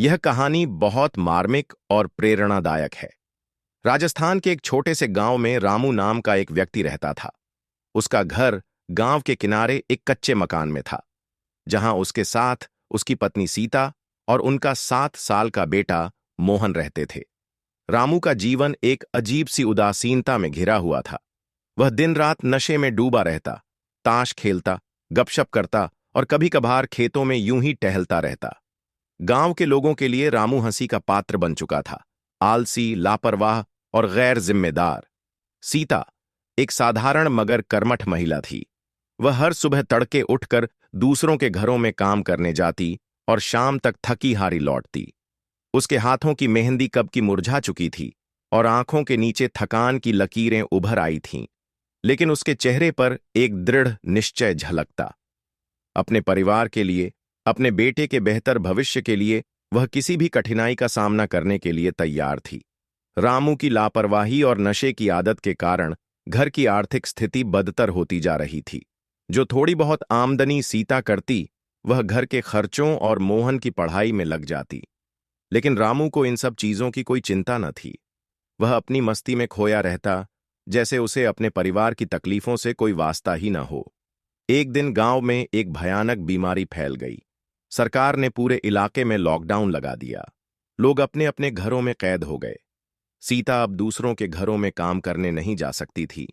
यह कहानी बहुत मार्मिक और प्रेरणादायक है। राजस्थान के एक छोटे से गांव में रामू नाम का एक व्यक्ति रहता था। उसका घर गांव के किनारे एक कच्चे मकान में था, जहां उसके साथ उसकी पत्नी सीता और उनका 7 साल का बेटा मोहन रहते थे। रामू का जीवन एक अजीब सी उदासीनता में घिरा हुआ था। वह दिन रात नशे में डूबा रहता, ताश खेलता, गपशप करता और कभी कभार खेतों में यूं ही टहलता रहता। गांव के लोगों के लिए रामू हंसी का पात्र बन चुका था। आलसी, लापरवाह और गैर जिम्मेदार। सीता एक साधारण मगर कर्मठ महिला थी। वह हर सुबह तड़के उठकर दूसरों के घरों में काम करने जाती और शाम तक थकी हारी लौटती। उसके हाथों की मेहंदी कब की मुरझा चुकी थी और आंखों के नीचे थकान की लकीरें उभर आई थीं, लेकिन उसके चेहरे पर एक दृढ़ निश्चय झलकता। अपने परिवार के लिए, अपने बेटे के बेहतर भविष्य के लिए वह किसी भी कठिनाई का सामना करने के लिए तैयार थी। रामू की लापरवाही और नशे की आदत के कारण घर की आर्थिक स्थिति बदतर होती जा रही थी। जो थोड़ी बहुत आमदनी सीता करती, वह घर के खर्चों और मोहन की पढ़ाई में लग जाती। लेकिन रामू को इन सब चीजों की कोई चिंता न थी। वह अपनी मस्ती में खोया रहता, जैसे उसे अपने परिवार की तकलीफों से कोई वास्ता ही न हो। एक दिन गांव में एक भयानक बीमारी फैल गई। सरकार ने पूरे इलाके में लॉकडाउन लगा दिया। लोग अपने अपने घरों में कैद हो गए। सीता अब दूसरों के घरों में काम करने नहीं जा सकती थी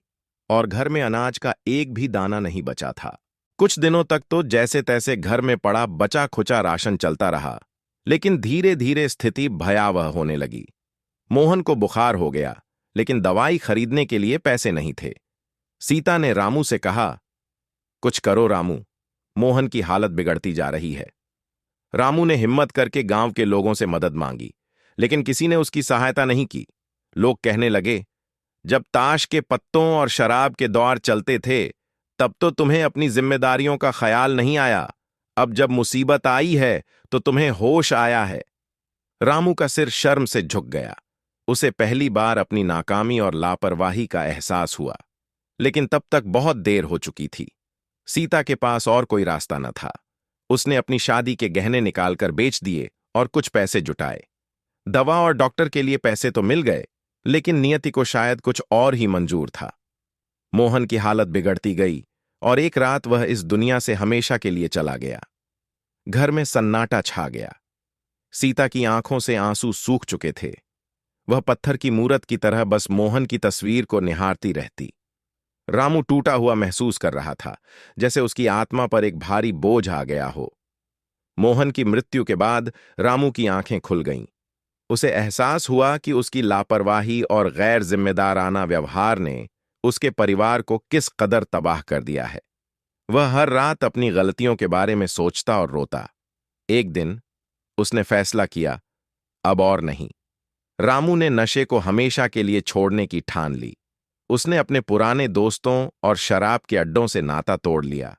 और घर में अनाज का एक भी दाना नहीं बचा था। कुछ दिनों तक तो जैसे तैसे घर में पड़ा बचा खुचा राशन चलता रहा, लेकिन धीरे धीरे स्थिति भयावह होने लगी। मोहन को बुखार हो गया, लेकिन दवाई खरीदने के लिए पैसे नहीं थे। सीता ने रामू से कहा, कुछ करो रामू, मोहन की हालत बिगड़ती जा रही है। रामू ने हिम्मत करके गांव के लोगों से मदद मांगी, लेकिन किसी ने उसकी सहायता नहीं की। लोग कहने लगे, जब ताश के पत्तों और शराब के दौर चलते थे, तब तो तुम्हें अपनी जिम्मेदारियों का ख्याल नहीं आया। अब जब मुसीबत आई है तो तुम्हें होश आया है। रामू का सिर शर्म से झुक गया। उसे पहली बार अपनी नाकामी और लापरवाही का एहसास हुआ, लेकिन तब तक बहुत देर हो चुकी थी। सीता के पास और कोई रास्ता न था। उसने अपनी शादी के गहने निकालकर बेच दिए और कुछ पैसे जुटाए। दवा और डॉक्टर के लिए पैसे तो मिल गए, लेकिन नियति को शायद कुछ और ही मंजूर था। मोहन की हालत बिगड़ती गई और एक रात वह इस दुनिया से हमेशा के लिए चला गया। घर में सन्नाटा छा गया। सीता की आंखों से आंसू सूख चुके थे। वह पत्थर की मूरत की तरह बस मोहन की तस्वीर को निहारती रहती। रामू टूटा हुआ महसूस कर रहा था, जैसे उसकी आत्मा पर एक भारी बोझ आ गया हो। मोहन की मृत्यु के बाद रामू की आंखें खुल गईं। उसे एहसास हुआ कि उसकी लापरवाही और गैर जिम्मेदाराना व्यवहार ने उसके परिवार को किस कदर तबाह कर दिया है। वह हर रात अपनी गलतियों के बारे में सोचता और रोता। एक दिन उसने फैसला किया, अब और नहीं। रामू ने नशे को हमेशा के लिए छोड़ने की ठान ली। उसने अपने पुराने दोस्तों और शराब के अड्डों से नाता तोड़ लिया।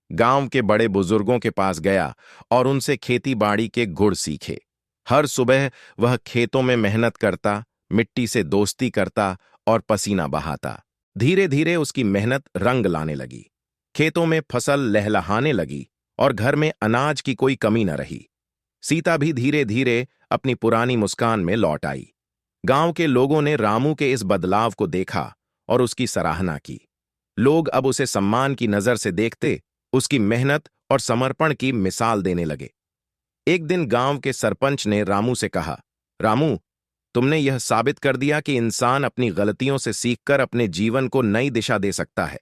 गांव के बड़े बुजुर्गों के पास गया और उनसे खेती बाड़ी के गुर सीखे। हर सुबह वह खेतों में मेहनत करता, मिट्टी से दोस्ती करता और पसीना बहाता। धीरे धीरे उसकी मेहनत रंग लाने लगी। खेतों में फसल लहलहाने लगी और घर में अनाज की कोई कमी न रही। सीता भी धीरे धीरे अपनी पुरानी मुस्कान में लौट आई। गांव के लोगों ने रामू के इस बदलाव को देखा और उसकी सराहना की। लोग अब उसे सम्मान की नजर से देखते, उसकी मेहनत और समर्पण की मिसाल देने लगे। एक दिन गांव के सरपंच ने रामू से कहा, रामू, तुमने यह साबित कर दिया कि इंसान अपनी गलतियों से सीखकर अपने जीवन को नई दिशा दे सकता है।